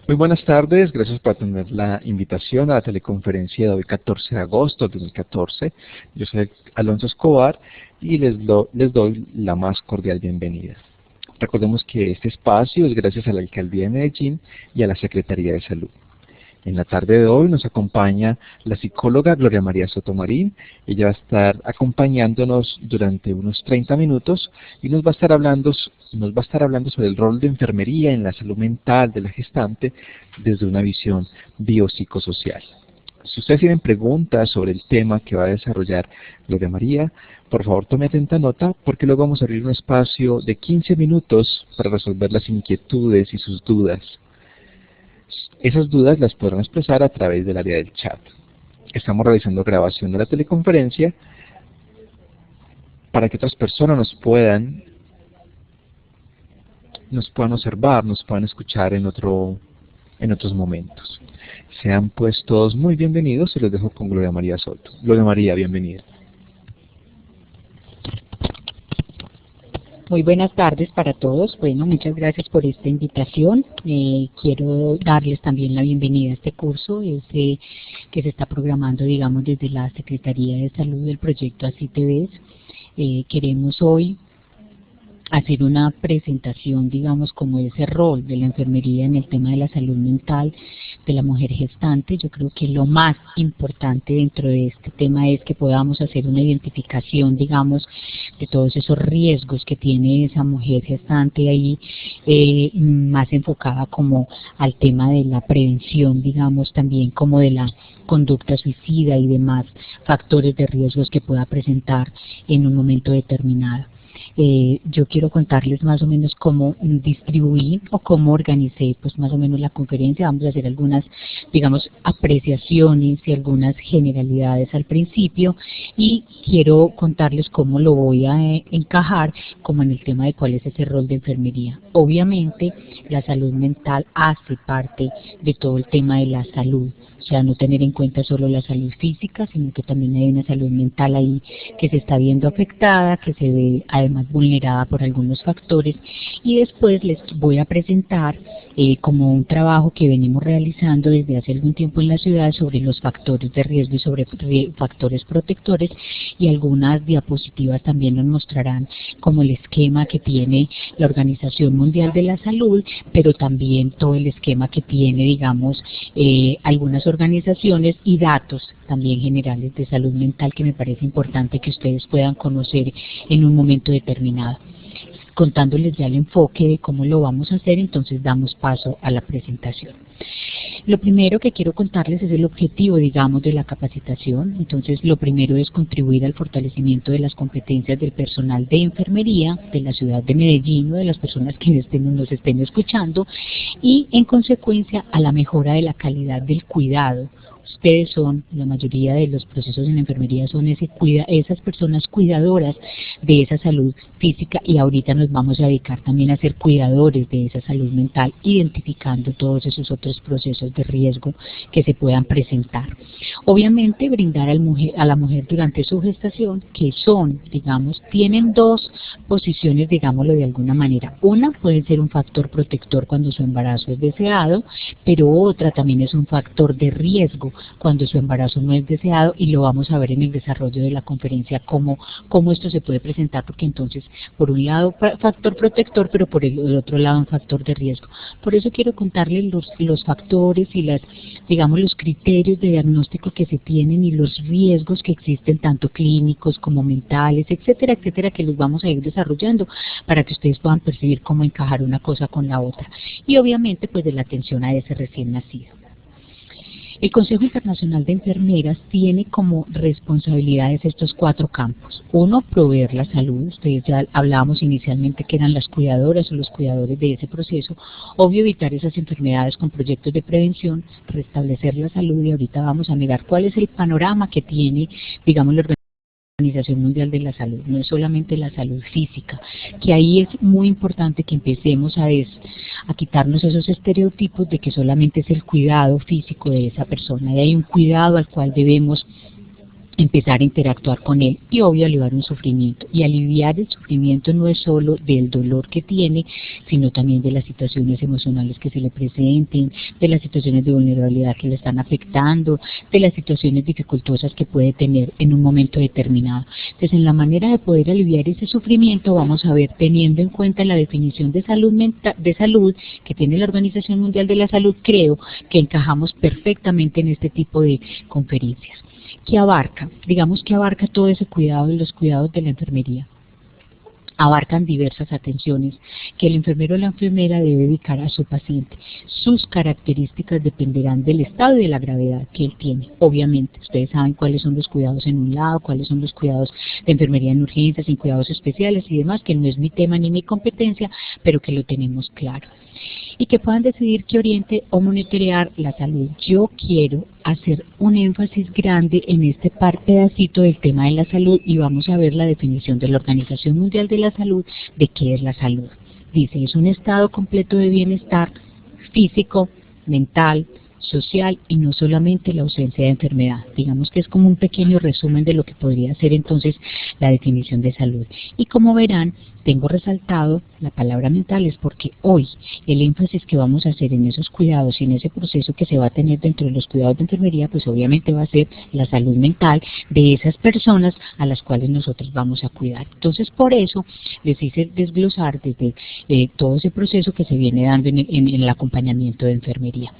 Muy buenas tardes, gracias por atender la invitación a la teleconferencia de hoy 14 de agosto de 2014. Yo soy Alonso Escobar y les doy la más cordial bienvenida. Recordemos que este espacio es gracias a la Alcaldía de Medellín y a la Secretaría de Salud. En la tarde de hoy nos acompaña la psicóloga Gloria María Sotomarín. Ella va a estar acompañándonos durante unos 30 minutos y nos va a estar hablando sobre el rol de enfermería en la salud mental de la gestante desde una visión biopsicosocial. Si ustedes tienen preguntas sobre el tema que va a desarrollar Gloria María, por favor tome atenta nota porque luego vamos a abrir un espacio de 15 minutos para resolver las inquietudes y sus dudas. Esas dudas las podrán expresar a través del área del chat. Estamos realizando grabación de la teleconferencia para que otras personas nos puedan observar, nos puedan escuchar en otros momentos. Sean pues todos muy bienvenidos y los dejo con Gloria María Soto. Gloria María, bienvenida. Muy buenas tardes para todos. Bueno, muchas gracias por esta invitación. Quiero darles también la bienvenida a este curso que se está programando, digamos, desde la Secretaría de Salud del proyecto Así Te Ves. Queremos hoy hacer una presentación, digamos, como ese rol de la enfermería en el tema de la salud mental de la mujer gestante. Yo creo que lo más importante dentro de este tema es que podamos hacer una identificación, digamos, de todos esos riesgos que tiene esa mujer gestante ahí, más enfocada como al tema de la prevención, digamos, también como de la conducta suicida y demás factores de riesgos que pueda presentar en un momento determinado. Yo quiero contarles más o menos cómo distribuí o cómo organicé pues más o menos la conferencia. Vamos a hacer algunas, digamos, apreciaciones y algunas generalidades al principio y quiero contarles cómo lo voy a encajar como en el tema de cuál es ese rol de enfermería. Obviamente la salud mental hace parte de todo el tema de la salud. O sea, no tener en cuenta solo la salud física, sino que también hay una salud mental ahí que se está viendo afectada, que se ve además vulnerada por algunos factores. Y después les voy a presentar como un trabajo que venimos realizando desde hace algún tiempo en la ciudad sobre los factores de riesgo y sobre factores protectores, y algunas diapositivas también nos mostrarán como el esquema que tiene la Organización Mundial de la Salud, pero también todo el esquema que tiene, digamos, algunas organizaciones y datos también generales de salud mental que me parece importante que ustedes puedan conocer en un momento determinado. Contándoles ya el enfoque de cómo lo vamos a hacer, entonces damos paso a la presentación. Lo primero que quiero contarles es el objetivo, digamos, de la capacitación. Entonces, lo primero es contribuir al fortalecimiento de las competencias del personal de enfermería de la ciudad de Medellín o de las personas que nos estén escuchando y, en consecuencia, a la mejora de la calidad del cuidado. Ustedes son, la mayoría de los procesos en la enfermería son esas personas cuidadoras de esa salud física, y ahorita nos vamos a dedicar también a ser cuidadores de esa salud mental, identificando todos esos otros procesos de riesgo que se puedan presentar. Obviamente brindar a la mujer durante su gestación, que son, digamos, tienen dos posiciones, digámoslo de alguna manera. Una puede ser un factor protector cuando su embarazo es deseado, pero otra también es un factor de riesgo cuando su embarazo no es deseado, y lo vamos a ver en el desarrollo de la conferencia cómo esto se puede presentar, porque entonces por un lado factor protector, pero por el otro lado un factor de riesgo. Por eso quiero contarles los factores y digamos los criterios de diagnóstico que se tienen y los riesgos que existen, tanto clínicos como mentales, etcétera, etcétera, que los vamos a ir desarrollando para que ustedes puedan percibir cómo encajar una cosa con la otra. Y obviamente pues de la atención a ese recién nacido. El Consejo Internacional de Enfermeras tiene como responsabilidades estos 4 campos. Uno, proveer la salud. Ustedes ya hablábamos inicialmente que eran las cuidadoras o los cuidadores de ese proceso. Obvio, evitar esas enfermedades con proyectos de prevención, restablecer la salud, y ahorita vamos a mirar cuál es el panorama que tiene, digamos, la Organización Mundial de la Salud. No es solamente la salud física, que ahí es muy importante que empecemos a quitarnos esos estereotipos de que solamente es el cuidado físico de esa persona, y hay un cuidado al cual debemos empezar a interactuar con él y obvio aliviar un sufrimiento. Y aliviar el sufrimiento no es solo del dolor que tiene, sino también de las situaciones emocionales que se le presenten, de las situaciones de vulnerabilidad que le están afectando, de las situaciones dificultosas que puede tener en un momento determinado. Entonces, en la manera de poder aliviar ese sufrimiento, vamos a ver, teniendo en cuenta la definición de salud mental, de salud que tiene la Organización Mundial de la Salud, creo que encajamos perfectamente en este tipo de conferencias. ¿Qué abarca? Digamos que abarca todo ese cuidado y los cuidados de la enfermería. Abarcan diversas atenciones que el enfermero o la enfermera debe dedicar a su paciente. Sus características dependerán del estado y de la gravedad que él tiene. Obviamente, ustedes saben cuáles son los cuidados en un lado, cuáles son los cuidados de enfermería en urgencias, en cuidados especiales y demás, que no es mi tema ni mi competencia, pero que lo tenemos claro. Y que puedan decidir qué oriente o monitorear la salud. Yo quiero hacer un énfasis grande en este pedacito del tema de la salud y vamos a ver la definición de la Organización Mundial de la Salud de qué es la salud. Dice, es un estado completo de bienestar físico, mental, social y no solamente la ausencia de enfermedad. Digamos que es como un pequeño resumen de lo que podría ser entonces la definición de salud. Y como verán, tengo resaltado la palabra mental es porque hoy el énfasis que vamos a hacer en esos cuidados y en ese proceso que se va a tener dentro de los cuidados de enfermería, pues obviamente va a ser la salud mental de esas personas a las cuales nosotros vamos a cuidar. Entonces, por eso les hice desglosar desde todo ese proceso que se viene dando en el acompañamiento de enfermería.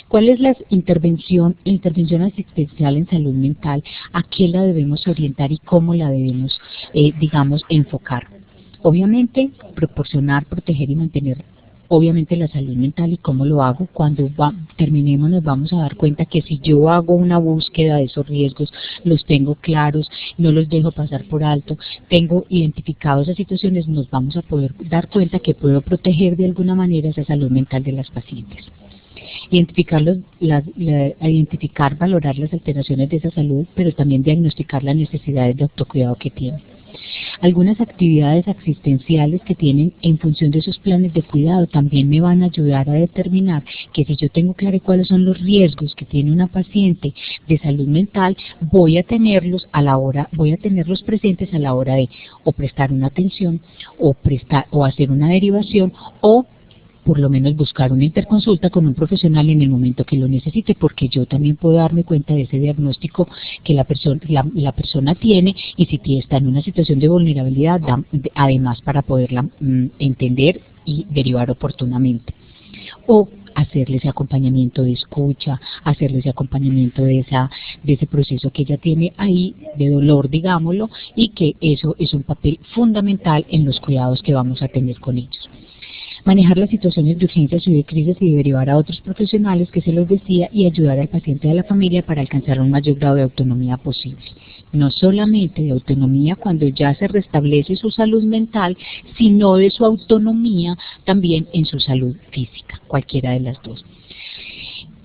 ¿Cuál es la intervención asistencial en salud mental? ¿A qué la debemos orientar y cómo la debemos, digamos, enfocar? Obviamente, proporcionar, proteger y mantener obviamente la salud mental. ¿Y cómo lo hago? Cuando terminemos nos vamos a dar cuenta que si yo hago una búsqueda de esos riesgos, los tengo claros, no los dejo pasar por alto, tengo identificadas esas situaciones, nos vamos a poder dar cuenta que puedo proteger de alguna manera esa salud mental de las pacientes. Identificar, valorar las alteraciones de esa salud, pero también diagnosticar las necesidades de autocuidado que tienen. Algunas actividades asistenciales que tienen en función de esos planes de cuidado también me van a ayudar a determinar que si yo tengo claro cuáles son los riesgos que tiene una paciente de salud mental, voy a tenerlos presentes a la hora de o prestar una atención o hacer una derivación o por lo menos buscar una interconsulta con un profesional en el momento que lo necesite, porque yo también puedo darme cuenta de ese diagnóstico que la persona tiene y si está en una situación de vulnerabilidad, además para poderla entender y derivar oportunamente. O hacerle ese acompañamiento de escucha, hacerle ese acompañamiento de ese proceso que ella tiene ahí, de dolor, digámoslo, y que eso es un papel fundamental en los cuidados que vamos a tener con ellos. Manejar las situaciones de urgencias y de crisis y derivar a otros profesionales, que se los decía, y ayudar al paciente y a la familia para alcanzar un mayor grado de autonomía posible. No solamente de autonomía cuando ya se restablece su salud mental, sino de su autonomía también en su salud física, cualquiera de las dos.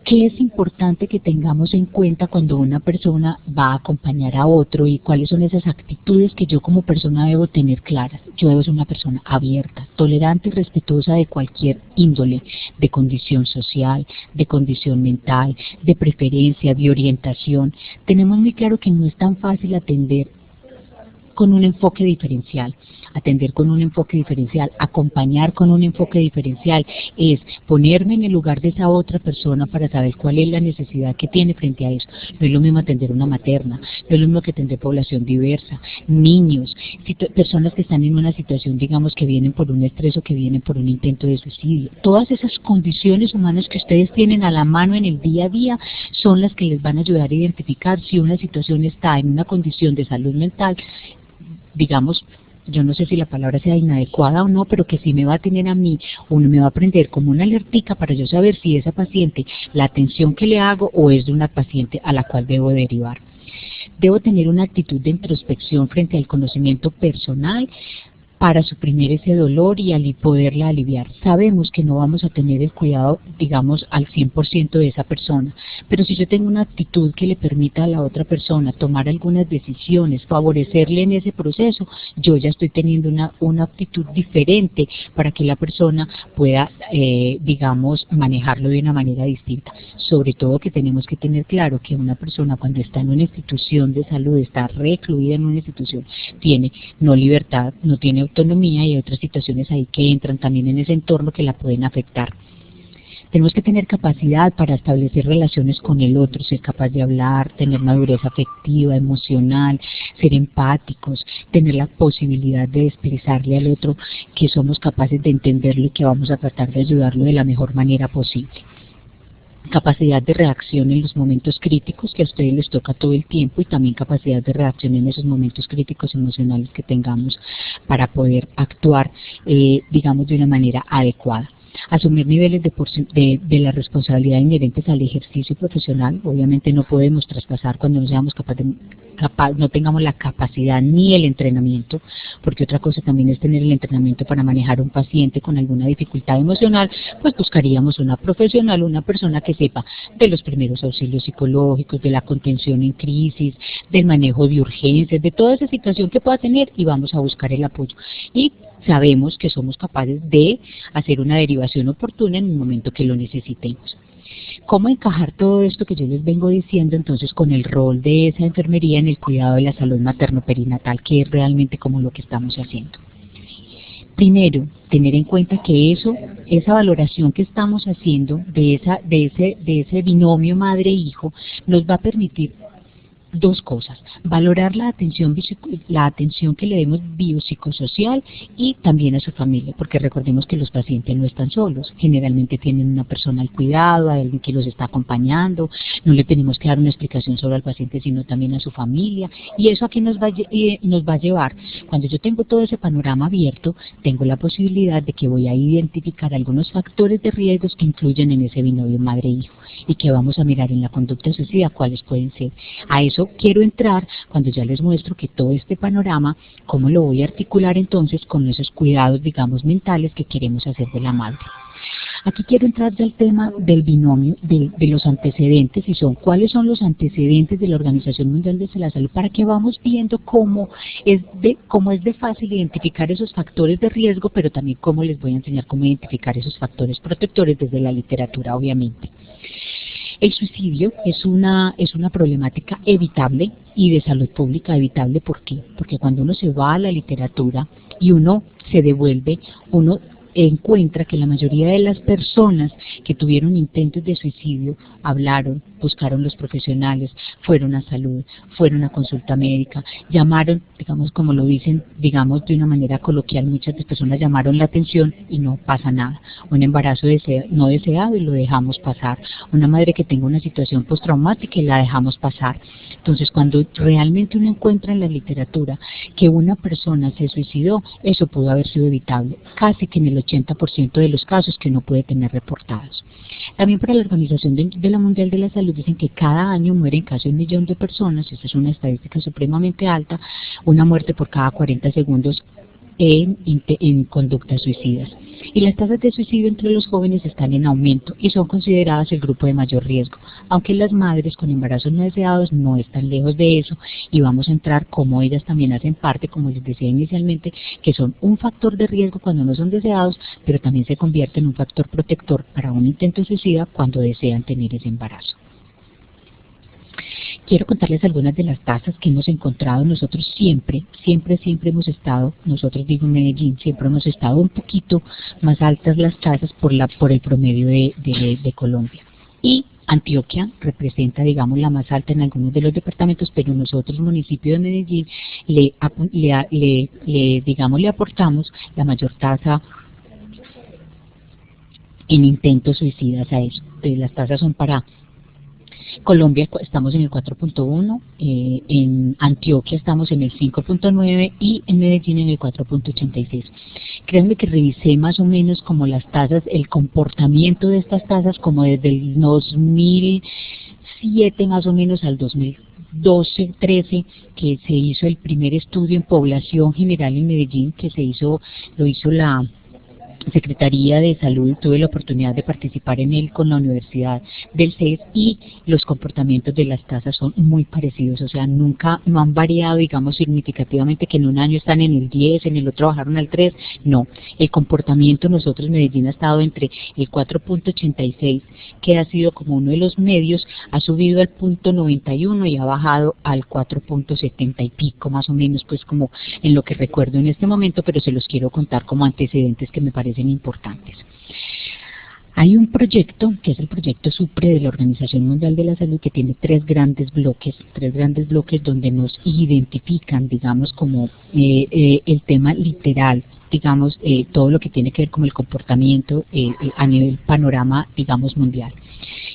¿Qué es importante que tengamos en cuenta cuando una persona va a acompañar a otro y cuáles son esas actitudes que yo como persona debo tener claras? Yo debo ser una persona abierta, tolerante y respetuosa de cualquier índole, de condición social, de condición mental, de preferencia, de orientación. Tenemos muy claro que no es tan fácil atender con un enfoque diferencial. Atender con un enfoque diferencial, acompañar con un enfoque diferencial, es ponerme en el lugar de esa otra persona para saber cuál es la necesidad que tiene frente a eso. No es lo mismo atender una materna, no es lo mismo que atender población diversa, niños, personas que están en una situación, digamos, que vienen por un estrés o que vienen por un intento de suicidio. Todas esas condiciones humanas que ustedes tienen a la mano en el día a día son las que les van a ayudar a identificar si una situación está en una condición de salud mental, digamos, yo no sé si la palabra sea inadecuada o no, pero que sí me va a tener a mí, uno me va a prender como una alertica para yo saber si esa paciente, la atención que le hago o es de una paciente a la cual debo derivar. Debo tener una actitud de introspección frente al conocimiento personal para suprimir ese dolor y poderla aliviar. Sabemos que no vamos a tener el cuidado, digamos, al 100% de esa persona, pero si yo tengo una actitud que le permita a la otra persona tomar algunas decisiones, favorecerle en ese proceso, yo ya estoy teniendo una actitud diferente para que la persona pueda, digamos, manejarlo de una manera distinta. Sobre todo que tenemos que tener claro que una persona cuando está en una institución de salud, está recluida en una institución, tiene no libertad, no tiene autonomía, y hay otras situaciones ahí que entran también en ese entorno que la pueden afectar. Tenemos que tener capacidad para establecer relaciones con el otro, ser capaz de hablar, tener madurez afectiva, emocional, ser empáticos, tener la posibilidad de expresarle al otro que somos capaces de entenderlo y que vamos a tratar de ayudarlo de la mejor manera posible. Capacidad de reacción en los momentos críticos, que a ustedes les toca todo el tiempo, y también capacidad de reacción en esos momentos críticos emocionales que tengamos para poder actuar, digamos, de una manera adecuada. Asumir niveles de la responsabilidad inherentes al ejercicio profesional. Obviamente no podemos traspasar cuando no seamos no tengamos la capacidad ni el entrenamiento, porque otra cosa también es tener el entrenamiento para manejar un paciente con alguna dificultad emocional, pues buscaríamos una profesional, una persona que sepa de los primeros auxilios psicológicos, de la contención en crisis, del manejo de urgencias, de toda esa situación que pueda tener, y vamos a buscar el apoyo. Y sabemos que somos capaces de hacer una derivación oportuna en el momento que lo necesitemos. ¿Cómo encajar todo esto que yo les vengo diciendo entonces con el rol de esa enfermería en el cuidado de la salud materno-perinatal, que es realmente como lo que estamos haciendo? Primero, tener en cuenta que esa valoración que estamos haciendo de ese binomio madre-hijo nos va a permitir dos cosas: valorar la atención que le demos biopsicosocial y también a su familia, porque recordemos que los pacientes no están solos, generalmente tienen una persona al cuidado, a alguien que los está acompañando, no le tenemos que dar una explicación solo al paciente, sino también a su familia, y eso aquí nos va a llevar, cuando yo tengo todo ese panorama abierto, tengo la posibilidad de que voy a identificar algunos factores de riesgos que influyen en ese binomio madre-hijo, y que vamos a mirar en la conducta suicida cuáles pueden ser. A eso quiero entrar cuando ya les muestro que todo este panorama, cómo lo voy a articular entonces con esos cuidados, digamos, mentales que queremos hacer de la madre. Aquí quiero entrar ya al tema del binomio, de los antecedentes, y cuáles son los antecedentes de la Organización Mundial de la Salud, para que vamos viendo cómo es de fácil identificar esos factores de riesgo, pero también cómo les voy a enseñar cómo identificar esos factores protectores desde la literatura, obviamente. El suicidio es una problemática evitable y de salud pública evitable. ¿Por qué? Porque cuando uno se va a la literatura y uno se devuelve, uno encuentra que la mayoría de las personas que tuvieron intentos de suicidio hablaron, buscaron los profesionales, fueron a salud, fueron a consulta médica, llamaron, digamos, como lo dicen, digamos, de una manera coloquial, muchas personas llamaron la atención y no pasa nada. Un embarazo no deseado y lo dejamos pasar. Una madre que tenga una situación postraumática y la dejamos pasar. Entonces, cuando realmente uno encuentra en la literatura que una persona se suicidó, eso pudo haber sido evitable, casi que en el 80% de los casos que uno puede tener reportados. También para la Organización de la Mundial de la Salud dicen que cada año mueren casi 1 millón de personas, esa es una estadística supremamente alta, una muerte por cada 40 segundos en conductas suicidas. Y las tasas de suicidio entre los jóvenes están en aumento y son consideradas el grupo de mayor riesgo, aunque las madres con embarazos no deseados no están lejos de eso, y vamos a entrar cómo ellas también hacen parte, como les decía inicialmente, que son un factor de riesgo cuando no son deseados, pero también se convierten en un factor protector para un intento suicida cuando desean tener ese embarazo. Quiero contarles algunas de las tasas que hemos encontrado. Nosotros siempre hemos estado, nosotros digo en Medellín, siempre hemos estado un poquito más altas las tasas por el promedio de Colombia. Y Antioquia representa, digamos, la más alta en algunos de los departamentos, pero nosotros, municipio de Medellín, le aportamos la mayor tasa en intentos suicidas a eso. Las tasas son para Colombia, estamos en el 4.1, en Antioquia estamos en el 5.9 y en Medellín en el 4.86. Créanme que revisé más o menos como las tasas, el comportamiento de estas tasas como desde el 2007 más o menos al 2000. 2012, 13, que se hizo el primer estudio en población general en Medellín, que lo hizo la Secretaría de Salud. Tuve la oportunidad de participar en él con la Universidad del CES, y los comportamientos de las tasas son muy parecidos, o sea, no han variado, digamos, significativamente, que en un año están en el 10, en el otro bajaron al 3, no. El comportamiento, nosotros Medellín ha estado entre el 4.86, que ha sido como uno de los medios, ha subido al 0.91 y ha bajado al 4.70 y pico, más o menos, pues como en lo que recuerdo en este momento, pero se los quiero contar como antecedentes que me parecen importantes. Hay un proyecto, que es el proyecto SUPRE de la Organización Mundial de la Salud, que tiene tres grandes bloques donde nos identifican, digamos, como el tema literal, digamos, todo lo que tiene que ver con el comportamiento a nivel panorama, digamos, mundial.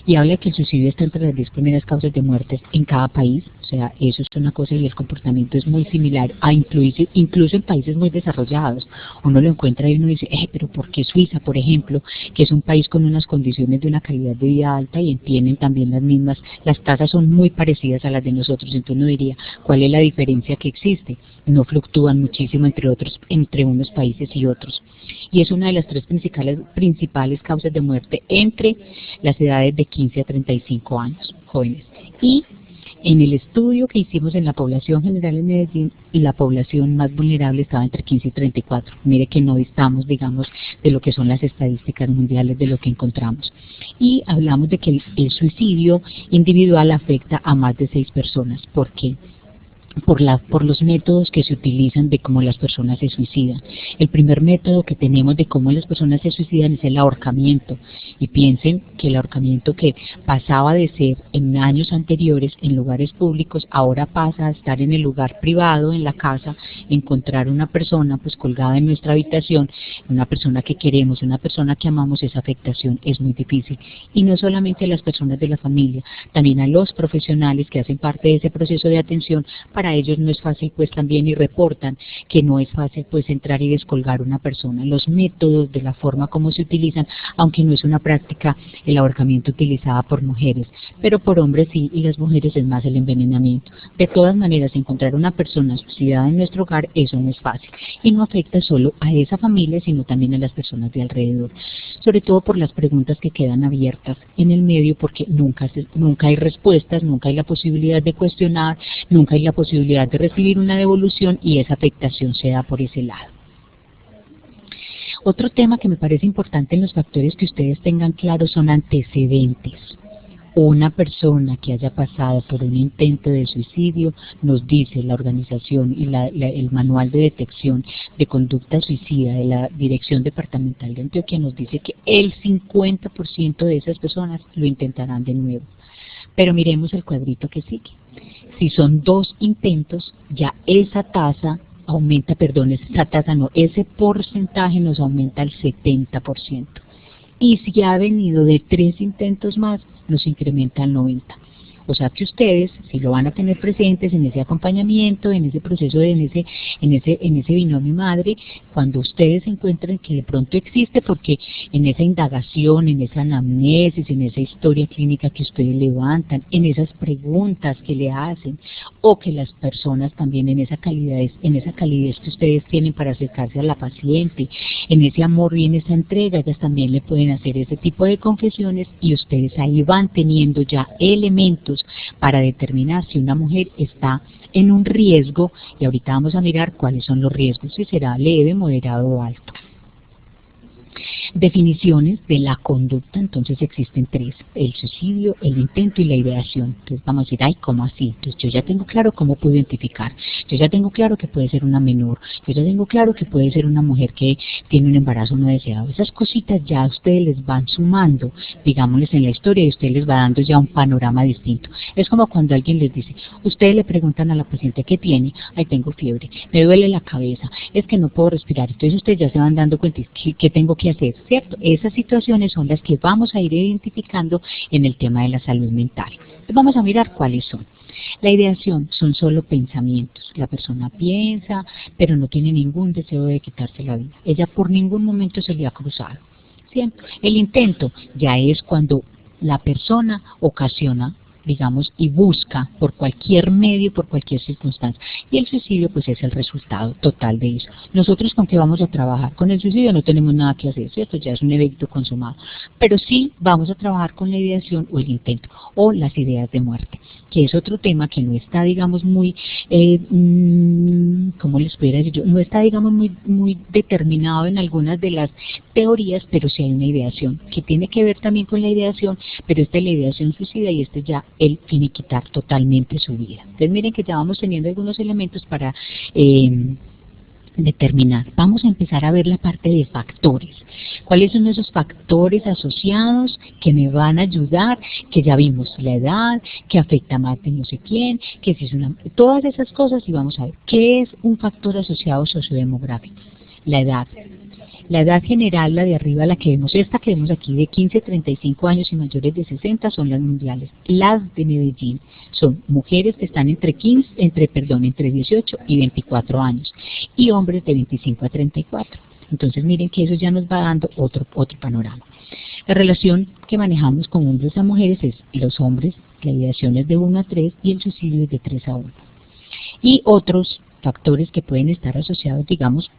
Y habla que el suicidio está entre las 10 primeras causas de muertes en cada país, o sea, eso es una cosa, y el comportamiento es muy similar a incluso en países muy desarrollados. Uno lo encuentra y uno dice, pero ¿por qué Suiza, por ejemplo, que es un país con unas condiciones de una calidad de vida alta y tienen también las tasas son muy parecidas a las de nosotros? Entonces uno diría, ¿cuál es la diferencia que existe? No fluctúan muchísimo entre unos países y otros. Y es una de las tres principales causas de muerte entre las edades de 15 a 35 años, jóvenes. Y en el estudio que hicimos en la población general en Medellín, la población más vulnerable estaba entre 15 y 34. Mire que no distamos, digamos, de lo que son las estadísticas mundiales de lo que encontramos. Y hablamos de que el suicidio individual afecta a más de 6 personas. ¿Por qué? Por los métodos que se utilizan de cómo las personas se suicidan. El primer método que tenemos de cómo las personas se suicidan es el ahorcamiento. Y piensen que el ahorcamiento, que pasaba de ser en años anteriores en lugares públicos, ahora pasa a estar en el lugar privado, en la casa, encontrar una persona pues colgada en nuestra habitación, una persona que queremos, una persona que amamos. Esa afectación es muy difícil. Y no solamente a las personas de la familia, también a los profesionales que hacen parte de ese proceso de atención. Para ellos no es fácil, pues también, y reportan que no es fácil pues entrar y descolgar una persona. Los métodos, de la forma como se utilizan, aunque no es una práctica el ahorcamiento utilizada por mujeres, pero por hombres sí, y las mujeres es más el envenenamiento. De todas maneras, encontrar una persona suicidada en nuestro hogar, eso no es fácil, y no afecta solo a esa familia, sino también a las personas de alrededor, sobre todo por las preguntas que quedan abiertas en el medio, porque nunca hay respuestas, nunca hay la posibilidad de cuestionar, nunca hay la posibilidad de recibir una devolución, y esa afectación se da por ese lado. Otro tema que me parece importante en los factores que ustedes tengan claros son antecedentes. Una persona que haya pasado por un intento de suicidio, nos dice la organización y el manual de detección de conducta suicida de la Dirección Departamental de Antioquia, nos dice que el 50% de esas personas lo intentarán de nuevo. Pero miremos el cuadrito que sigue. Si son 2 intentos, ya esa tasa aumenta, ese porcentaje nos aumenta al 70%. Y si ha venido de 3 intentos más, nos incrementa al 90%. O sea que ustedes, si lo van a tener presentes en ese acompañamiento, en ese proceso, en ese binomio madre, cuando ustedes encuentren que de pronto existe, porque en esa indagación, en esa anamnesis, en esa historia clínica que ustedes levantan, en esas preguntas que le hacen, o que las personas también en esa calidez que ustedes tienen para acercarse a la paciente, en ese amor y en esa entrega, ellas también le pueden hacer ese tipo de confesiones, y ustedes ahí van teniendo ya elementos para determinar si una mujer está en un riesgo, y ahorita vamos a mirar cuáles son los riesgos, si será leve, moderado o alto. Definiciones de la conducta, entonces existen 3, el suicidio, el intento y la ideación. Entonces vamos a decir, ay, ¿cómo así? Entonces yo ya tengo claro cómo puedo identificar, yo ya tengo claro que puede ser una menor, yo ya tengo claro que puede ser una mujer que tiene un embarazo no deseado. Esas cositas ya ustedes les van sumando, digámosles, en la historia, y ustedes les va dando ya un panorama distinto. Es como cuando alguien les dice, ustedes le preguntan a la paciente qué tiene, ay, tengo fiebre, me duele la cabeza, es que no puedo respirar. Entonces ustedes ya se van dando cuenta, ¿qué tengo que hacer? ¿Cierto? Esas situaciones son las que vamos a ir identificando en el tema de la salud mental. Entonces vamos a mirar cuáles son. La ideación son solo pensamientos. La persona piensa, pero no tiene ningún deseo de quitarse la vida. Ella por ningún momento se le ha cruzado. ¿Cierto? El intento ya es cuando la persona ocasiona digamos, y busca por cualquier medio, por cualquier circunstancia. Y el suicidio pues es el resultado total de eso. Nosotros con qué vamos a trabajar, con el suicidio no tenemos nada que hacer, ¿cierto? Ya es un evento consumado. Pero sí vamos a trabajar con la ideación o el intento, o las ideas de muerte, que es otro tema que no está, digamos, muy, ¿cómo les pudiera decir yo? No está, digamos, muy determinado en algunas de las teorías, pero sí hay una ideación, que tiene que ver también con la ideación, pero esta es la ideación suicida y ya él finiquitar totalmente su vida. Entonces miren que ya vamos teniendo algunos elementos para determinar. Vamos a empezar a ver la parte de factores. ¿Cuáles son esos factores asociados que me van a ayudar? Que ya vimos la edad, que afecta más de no sé quién, que si es una... Todas esas cosas y vamos a ver qué es un factor asociado sociodemográfico. La edad. La edad general, la de arriba, la que vemos, esta que vemos aquí de 15 a 35 años y mayores de 60 son las mundiales. Las de Medellín son mujeres que están entre 18 y 24 años y hombres de 25 a 34. Entonces miren que eso ya nos va dando otro panorama. La relación que manejamos con hombres a mujeres es los hombres, la ideación es de 1 a 3 y el suicidio es de 3 a 1. Y otros factores que pueden estar asociados, digamos,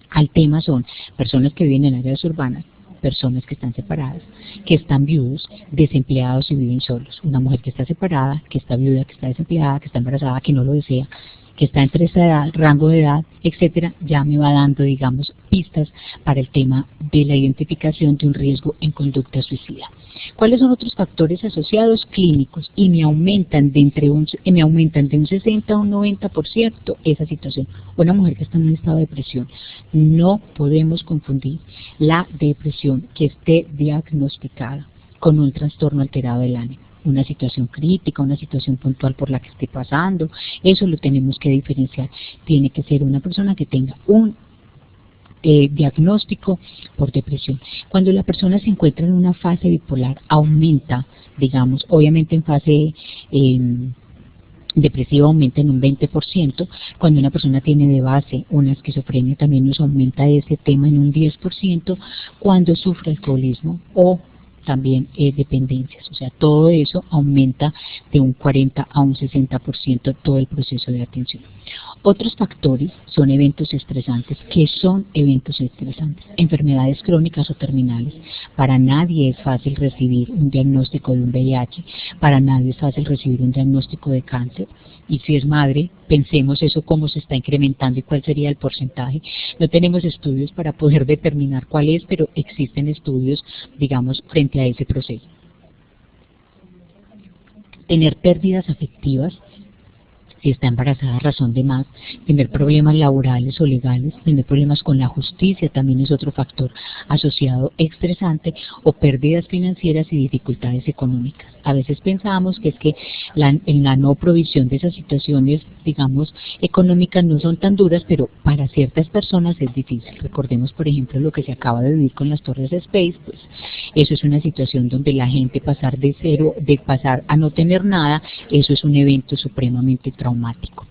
al tema son personas que viven en áreas urbanas, personas que están separadas, que están viudos, desempleados y viven solos. Una mujer que está separada, que está viuda, que está desempleada, que está embarazada, que no lo desea, que está entre esa edad, rango de edad, etcétera, ya me va dando, digamos, pistas para el tema de la identificación de un riesgo en conducta suicida. ¿Cuáles son otros factores asociados clínicos? Y me aumentan de un 60 a un 90% esa situación. Una mujer que está en un estado de depresión. No podemos confundir la depresión que esté diagnosticada con un trastorno alterado del ánimo. Una situación crítica, una situación puntual por la que esté pasando, eso lo tenemos que diferenciar. Tiene que ser una persona que tenga un diagnóstico por depresión. Cuando la persona se encuentra en una fase bipolar, aumenta, digamos, obviamente en fase depresiva aumenta en un 20%, cuando una persona tiene de base una esquizofrenia también nos aumenta ese tema en un 10%, cuando sufre alcoholismo o también dependencias, o sea, todo eso aumenta de un 40 a un 60% todo el proceso de atención. Otros factores son eventos estresantes. ¿Qué son eventos estresantes? Enfermedades crónicas o terminales. Para nadie es fácil recibir un diagnóstico de un VIH, para nadie es fácil recibir un diagnóstico de cáncer, y si es madre, pensemos eso cómo se está incrementando y cuál sería el porcentaje. No tenemos estudios para poder determinar cuál es, pero existen estudios, digamos, frente a ese proceso. Tener pérdidas afectivas, si está embarazada, razón de más. Tener problemas laborales o legales, tener problemas con la justicia también es otro factor asociado estresante, o pérdidas financieras y dificultades económicas. A veces pensamos que es que en la no provisión de esas situaciones, digamos, económicas no son tan duras, pero para ciertas personas es difícil. Recordemos, por ejemplo, lo que se acaba de vivir con las torres de Space, pues eso es una situación donde la gente pasar de cero, de pasar a no tener nada, eso es un evento supremamente traumático.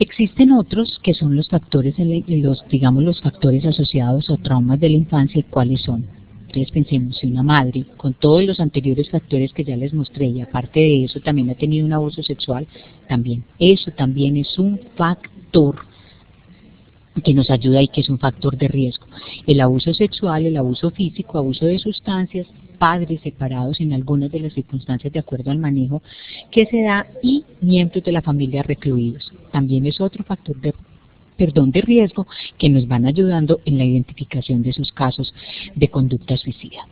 Existen otros que son los factores, los factores asociados a traumas de la infancia. ¿Y cuáles son? Entonces pensemos, si una madre, con todos los anteriores factores que ya les mostré, y aparte de eso también ha tenido un abuso sexual, también, eso también es un factor que nos ayuda y que es un factor de riesgo. El abuso sexual, el abuso físico, abuso de sustancias, padres separados en algunas de las circunstancias de acuerdo al manejo que se da, y miembros de la familia recluidos. También es otro factor de riesgo que nos van ayudando en la identificación de esos casos de conducta suicida.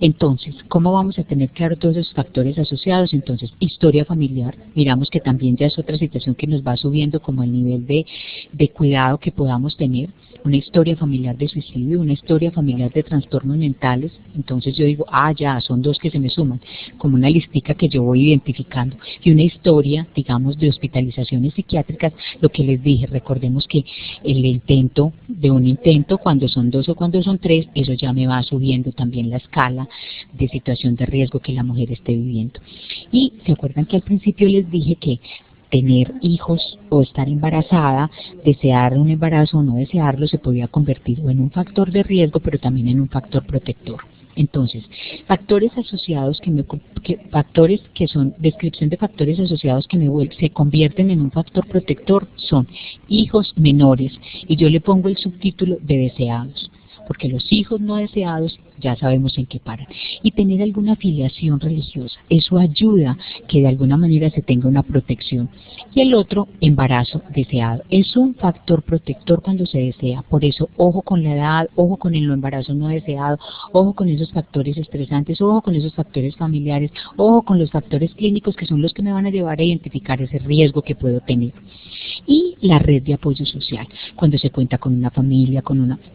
Entonces, ¿cómo vamos a tener claro todos esos factores asociados? Entonces, historia familiar, miramos que también ya es otra situación que nos va subiendo como el nivel de cuidado que podamos tener. Una historia familiar de suicidio, una historia familiar de trastornos mentales. Entonces yo digo, ya, son dos que se me suman, como una listica que yo voy identificando. Y una historia, digamos, de hospitalizaciones psiquiátricas, lo que les dije, recordemos que el intento, cuando son 2 o cuando son 3, eso ya me va subiendo también la escala de situación de riesgo que la mujer esté viviendo. Y se acuerdan que al principio les dije que tener hijos o estar embarazada, desear un embarazo o no desearlo, se podía convertir en un factor de riesgo, pero también en un factor protector. Entonces, factores asociados factores que son descripción de factores asociados que se convierten en un factor protector son hijos menores, y yo le pongo el subtítulo de deseados, porque los hijos no deseados ya sabemos en qué paran. Y tener alguna afiliación religiosa, eso ayuda que de alguna manera se tenga una protección. Y el otro, embarazo deseado, es un factor protector cuando se desea. Por eso, ojo con la edad, ojo con el embarazo no deseado, ojo con esos factores estresantes, ojo con esos factores familiares, ojo con los factores clínicos que son los que me van a llevar a identificar ese riesgo que puedo tener. Y la red de apoyo social, cuando se cuenta con una familia,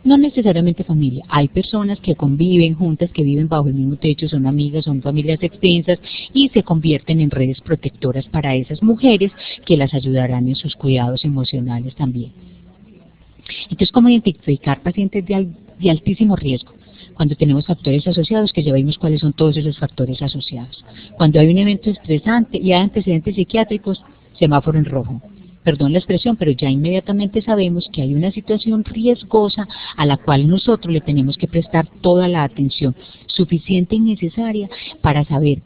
no necesariamente familia, hay personas que conviven juntas, que viven bajo el mismo techo, son amigas, son familias extensas y se convierten en redes protectoras para esas mujeres que las ayudarán en sus cuidados emocionales también. Entonces, ¿cómo identificar pacientes de altísimo riesgo? Cuando tenemos factores asociados, que ya vimos cuáles son todos esos factores asociados. Cuando hay un evento estresante y hay antecedentes psiquiátricos, semáforo en rojo. Perdón la expresión, pero ya inmediatamente sabemos que hay una situación riesgosa a la cual nosotros le tenemos que prestar toda la atención suficiente y necesaria para saber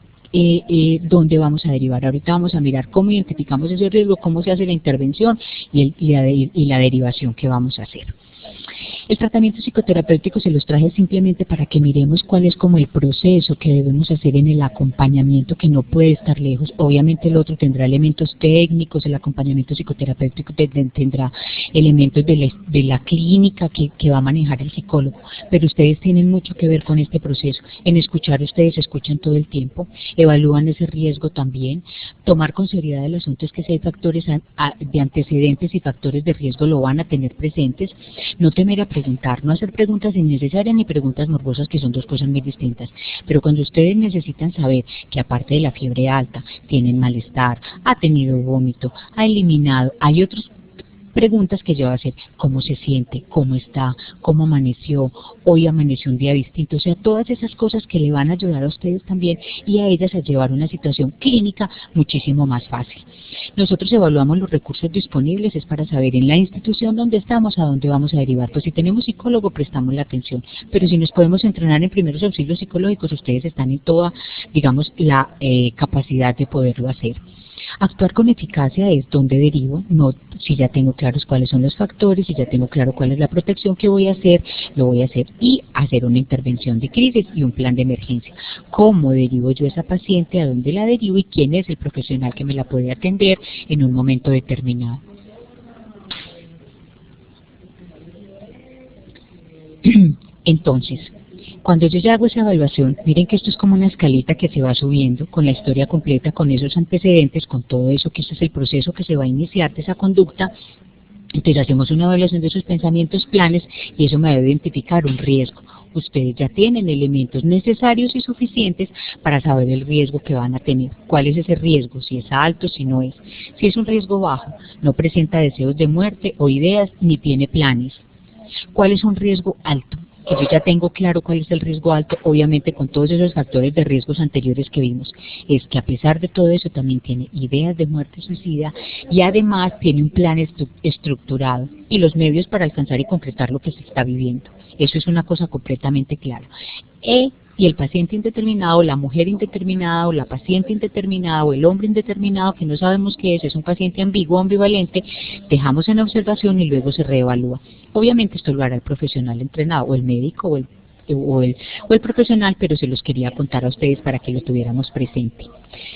dónde vamos a derivar. Ahorita vamos a mirar cómo identificamos ese riesgo, cómo se hace la intervención y la derivación que vamos a hacer. El tratamiento psicoterapéutico se los traje simplemente para que miremos cuál es como el proceso que debemos hacer en el acompañamiento, que no puede estar lejos. Obviamente el otro tendrá elementos técnicos, el acompañamiento psicoterapéutico tendrá elementos de la clínica que va a manejar el psicólogo, pero ustedes tienen mucho que ver con este proceso. En escuchar, ustedes escuchan todo el tiempo, evalúan ese riesgo también, tomar con seriedad el asunto es que si hay factores de antecedentes y factores de riesgo lo van a tener presentes, no temer a preguntar, no hacer preguntas innecesarias ni preguntas morbosas, que son dos cosas muy distintas. Pero cuando ustedes necesitan saber que aparte de la fiebre alta, tienen malestar, ha tenido vómito, ha eliminado, hay otros preguntas que yo voy a hacer: ¿cómo se siente? ¿Cómo está? ¿Cómo amaneció? Hoy amaneció un día distinto. O sea, todas esas cosas que le van a ayudar a ustedes también y a ellas a llevar una situación clínica muchísimo más fácil. Nosotros evaluamos los recursos disponibles, es para saber en la institución donde estamos a dónde vamos a derivar. Pues si tenemos psicólogo, prestamos la atención, pero si nos podemos entrenar en primeros auxilios psicológicos, ustedes están en toda, digamos, la capacidad de poderlo hacer. Actuar con eficacia es donde derivo, no si ya tengo claros cuáles son los factores, si ya tengo claro cuál es la protección que voy a hacer, lo voy a hacer, y hacer una intervención de crisis y un plan de emergencia. ¿Cómo derivo yo a esa paciente? ¿A dónde la derivo? ¿Y quién es el profesional que me la puede atender en un momento determinado? Entonces, cuando yo ya hago esa evaluación, miren que esto es como una escalita que se va subiendo con la historia completa, con esos antecedentes, con todo eso, que ese es el proceso que se va a iniciar de esa conducta. Entonces hacemos una evaluación de sus pensamientos, planes, y eso me debe identificar un riesgo. Ustedes ya tienen elementos necesarios y suficientes para saber el riesgo que van a tener. ¿Cuál es ese riesgo? Si es alto, si no es. Si es un riesgo bajo, no presenta deseos de muerte o ideas, ni tiene planes. ¿Cuál es un riesgo alto? Que yo ya tengo claro cuál es el riesgo alto, obviamente con todos esos factores de riesgos anteriores que vimos, es que a pesar de todo eso también tiene ideas de muerte suicida y además tiene un plan estructurado y los medios para alcanzar y concretar lo que se está viviendo. Eso es una cosa completamente clara. Y el paciente indeterminado, la mujer indeterminada, o la paciente indeterminada, o el hombre indeterminado, que no sabemos qué es un paciente ambiguo o ambivalente, dejamos en observación y luego se reevalúa. Obviamente esto lo hará el profesional entrenado, o el médico, o el profesional, pero se los quería contar a ustedes para que lo tuviéramos presente.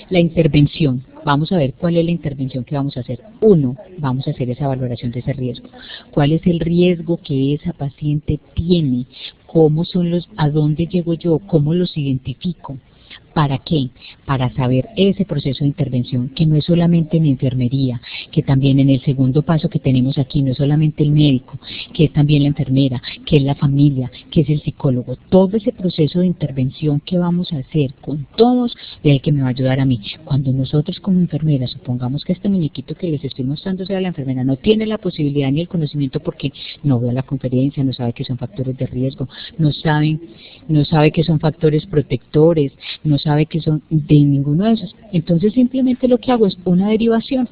La intervención, vamos a ver cuál es la intervención que vamos a hacer. Uno, vamos a hacer esa valoración de ese riesgo. ¿Cuál es el riesgo que esa paciente tiene? ¿Cómo son a dónde llego yo? ¿Cómo los identifico? ¿Para qué? Para saber ese proceso de intervención, que no es solamente en enfermería, que también en el segundo paso que tenemos aquí, no es solamente el médico, que es también la enfermera, que es la familia, que es el psicólogo. Todo ese proceso de intervención que vamos a hacer con todos es el que me va a ayudar a mí. Cuando nosotros como enfermeras, supongamos que este muñequito que les estoy mostrando sea la enfermera, no tiene la posibilidad ni el conocimiento porque no ve a la conferencia, no sabe que son factores de riesgo, no sabe que son factores protectores, no sabe que son de ninguno de esos. Entonces simplemente lo que hago es una derivación.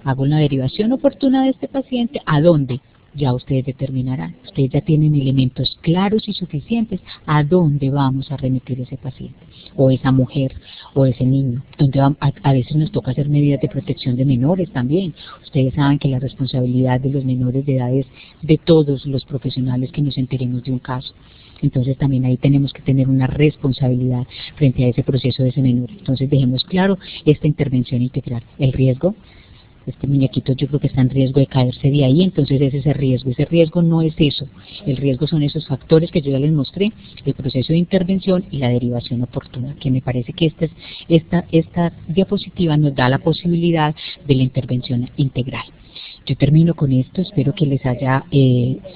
Hago una derivación oportuna de este paciente. ¿A dónde? ya ustedes determinarán. Ustedes ya tienen elementos claros y suficientes a dónde vamos a remitir ese paciente, o esa mujer, o ese niño. Donde a veces nos toca hacer medidas de protección de menores también. Ustedes saben que la responsabilidad de los menores de edad es de todos los profesionales que nos enteremos de un caso. Entonces también ahí tenemos que tener una responsabilidad frente a ese proceso de ese menor. Entonces dejemos claro esta intervención integral. El riesgo, este muñequito yo creo que está en riesgo de caerse de ahí, entonces es ese riesgo. Ese riesgo no es eso. El riesgo son esos factores que yo ya les mostré, el proceso de intervención y la derivación oportuna, que me parece que esta diapositiva nos da la posibilidad de la intervención integral. Yo termino con esto, espero que les haya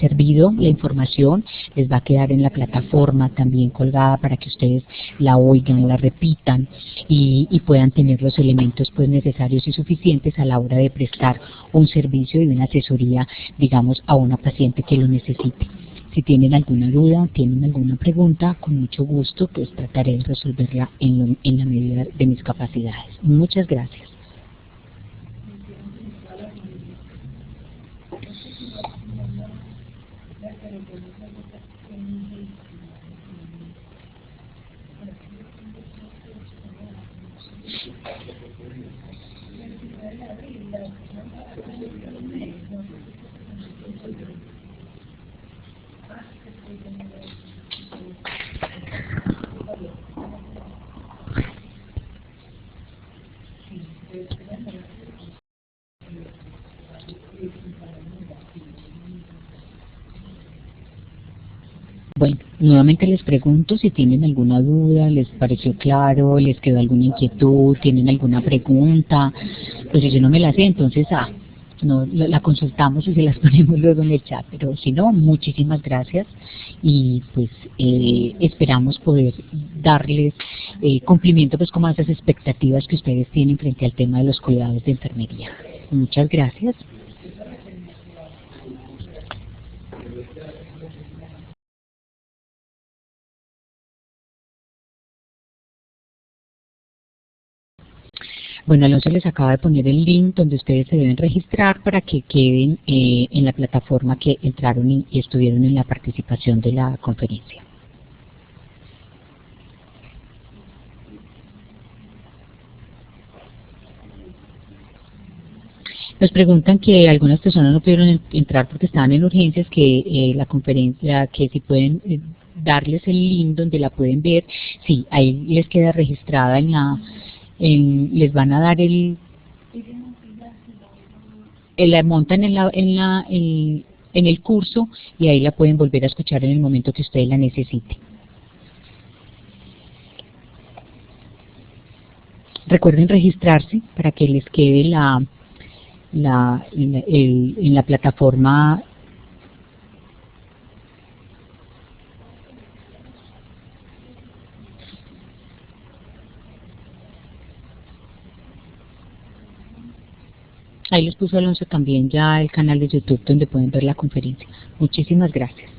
servido la información, les va a quedar en la plataforma también colgada para que ustedes la oigan, la repitan y puedan tener los elementos pues necesarios y suficientes a la hora de prestar un servicio y una asesoría, digamos, a una paciente que lo necesite. Si tienen alguna duda, tienen alguna pregunta, con mucho gusto pues trataré de resolverla en la medida de mis capacidades. Muchas gracias. Bueno, nuevamente les pregunto si tienen alguna duda, les pareció claro, les quedó alguna inquietud, tienen alguna pregunta. Pues si yo no me la sé, entonces no, la consultamos y se las ponemos luego en el chat. Pero si no, muchísimas gracias y pues esperamos poder darles cumplimiento pues como a esas expectativas que ustedes tienen frente al tema de los cuidados de enfermería. Muchas gracias. Bueno, Alonso les acaba de poner el link donde ustedes se deben registrar para que queden en la plataforma que entraron y estuvieron en la participación de la conferencia. Nos preguntan que algunas personas no pudieron entrar porque estaban en urgencias, que la conferencia, que si pueden darles el link donde la pueden ver. Sí, ahí les queda registrada les van a dar la montan en el curso y ahí la pueden volver a escuchar en el momento que ustedes la necesiten. Recuerden registrarse para que les quede en la plataforma ahí les puso Alonso también ya el canal de YouTube donde pueden ver la conferencia. Muchísimas gracias.